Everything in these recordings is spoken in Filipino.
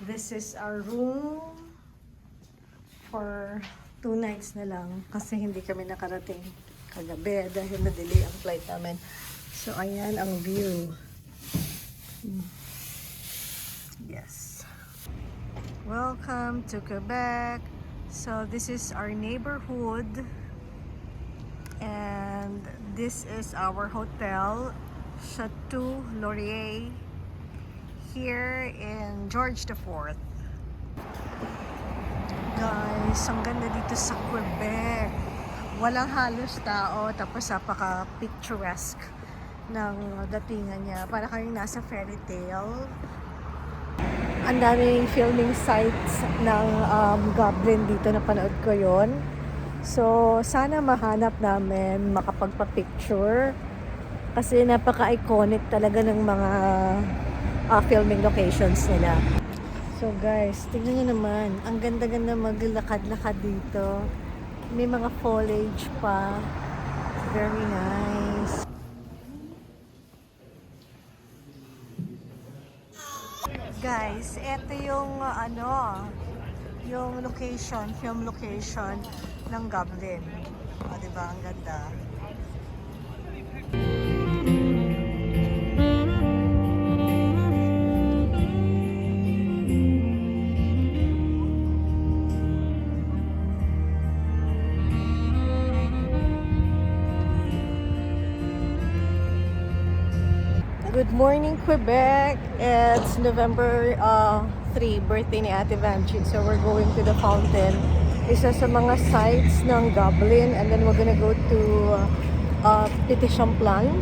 this is our room for 2 nights na lang kasi hindi kami nakarating kagabi dahil na-delay ang flight namin. So, ayan ang view. Yes. Welcome to Quebec. So, this is our neighborhood. And this is our hotel, Chateau Laurier, here in George IV. Guys, ang ganda dito sa Quebec. Walang halos tao, tapos napaka-picturesque ng datingan niya. Para kayong nasa fairy tale. Ang daming filming sites ng Goblin dito, napanood ko yon. So, sana mahanap namin, makapagpa-picture. Kasi napaka-iconic talaga ng mga filming locations nila. So guys, tignan nyo naman. Ang ganda-ganda maglakad-lakad dito. May mga foliage pa. Very nice. Guys, ito yung yung location, film location ng Goblin. O, diba? Ang ganda. Good morning, Quebec! It's November 3, birthday ni Ate Vanchi. So we're going to the fountain. Isa sa mga sites ng Goblin. And then we're gonna go to Petit Champlain.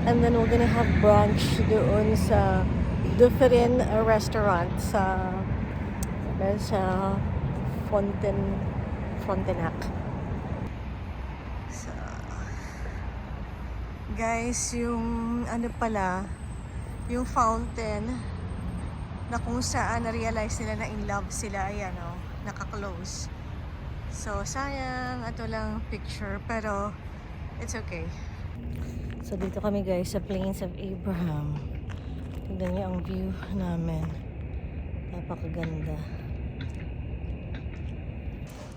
And then we're gonna have brunch doon sa Dufferin restaurant sa Frontenac. So, guys, yung yung fountain na kung saan na-realize nila na in love sila, ayan o, naka-close. So, sayang, ito lang picture, pero it's okay. So, dito kami guys sa Plains of Abraham. Tignan niyo ang view namin. Napakaganda.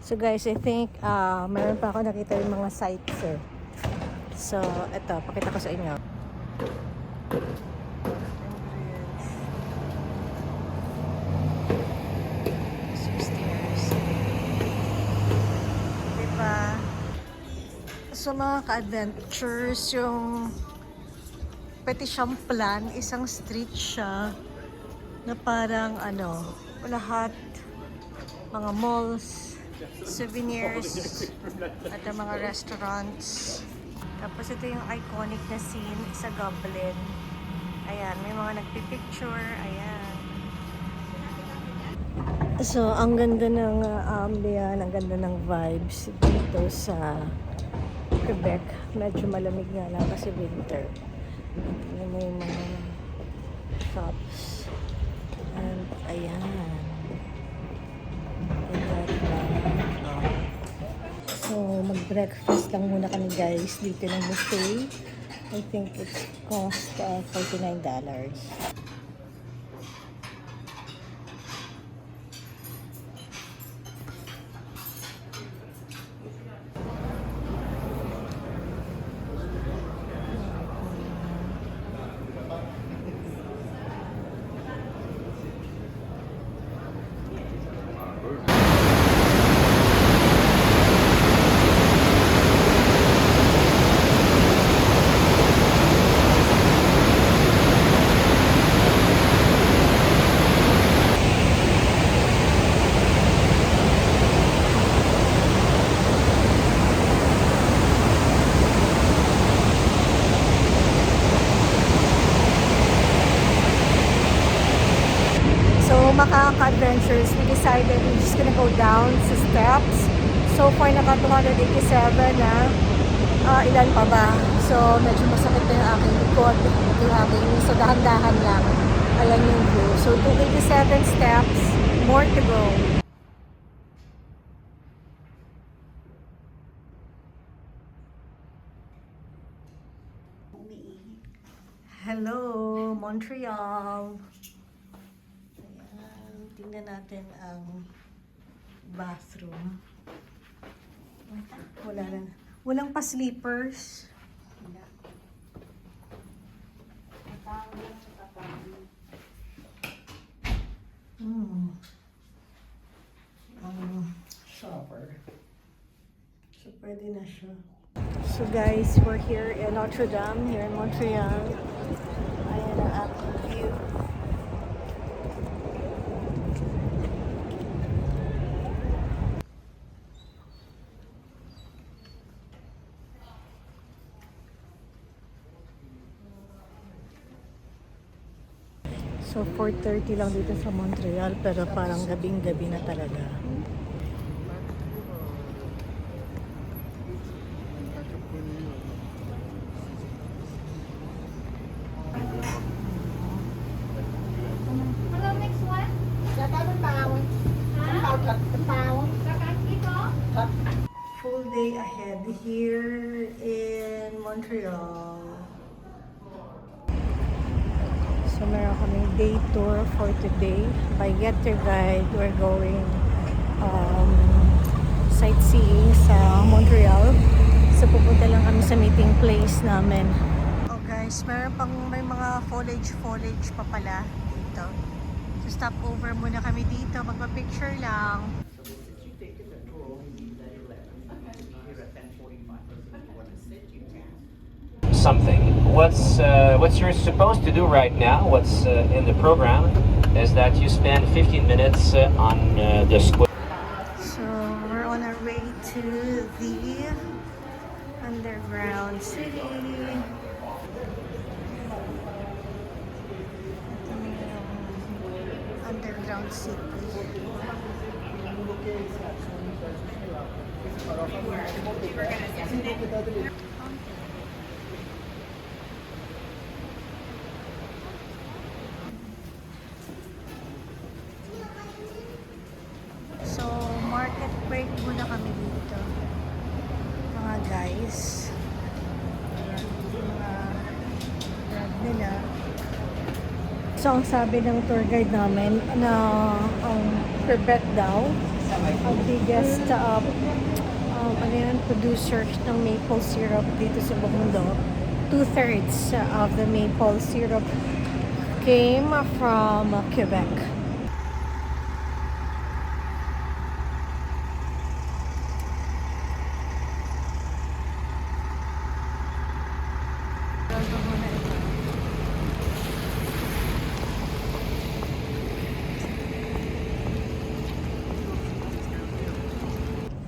So guys, I think meron pa ako nakita yung mga sites eh. So, ito, pakita ko sa inyo. Diba? So, mga ka-adventures, yung Petit Champlain, isang street siya na parang lahat, mga malls, souvenirs, at ang mga restaurants. Tapos ito yung iconic na scene sa Goblin. Ayan, may mga nagpipicture. Ayan. So, ang ganda ng ambient, ang ganda ng vibes dito sa Quebec. Medyo malamig nga lang kasi winter. Ayan mo yung mga shops. And ayan. So, mag-breakfast lang muna kami guys dito ng buffet. I think it's cost $49. Makaka-adventures, we decided we're just gonna go down sa steps. So far, naka 287 na. Ilan pa ba? So, medyo masakit na yung aking likod. So, dahan-dahan lang. Ayan yung view. So, 287 steps. More to go. Hello, Montreal. Tingnan natin ang bathroom. Wala na. Walang pa sleepers. Shower. So, pwede na siya. So guys, we're here in Notre Dame, here in Montreal. Ayan ang ating view. So 4:30 lang dito sa Montreal, pero parang gabing-gabi na talaga. Hello, next one. Full day ahead here in Montreal. So meron kaming day tour for today. By Get Your Guide, we're going sightseeing sa Montreal. So pupunta lang kami sa meeting place namin. Oh guys, may mga foliage pa pala dito. So stop over muna kami dito, magpa-picture lang. Something. What you're supposed to do right now, what's in the program, is that you spend 15 minutes on the square. So we're on our way to the underground city. Ito na yung underground city. So, market break muna kami dito. Mga guys. Ayan, mga grab nila. So, ang sabi ng tour guide namin na ang Quebec daw, ang biggest producer ng maple syrup dito sa buong mundo. 2/3 of the maple syrup came from Quebec.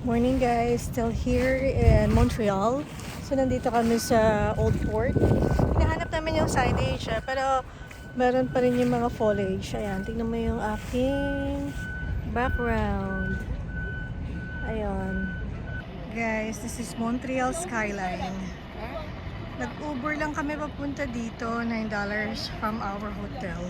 Morning guys, still here in Montreal. So nandito kami sa Old Port. Hinahanap namin yung signage pero meron pa rin yung mga foliage. Ayan, tingnan mo yung aking background. Ayun. Guys, this is Montreal skyline. Nag-Uber lang kami papunta dito, $9 from our hotel.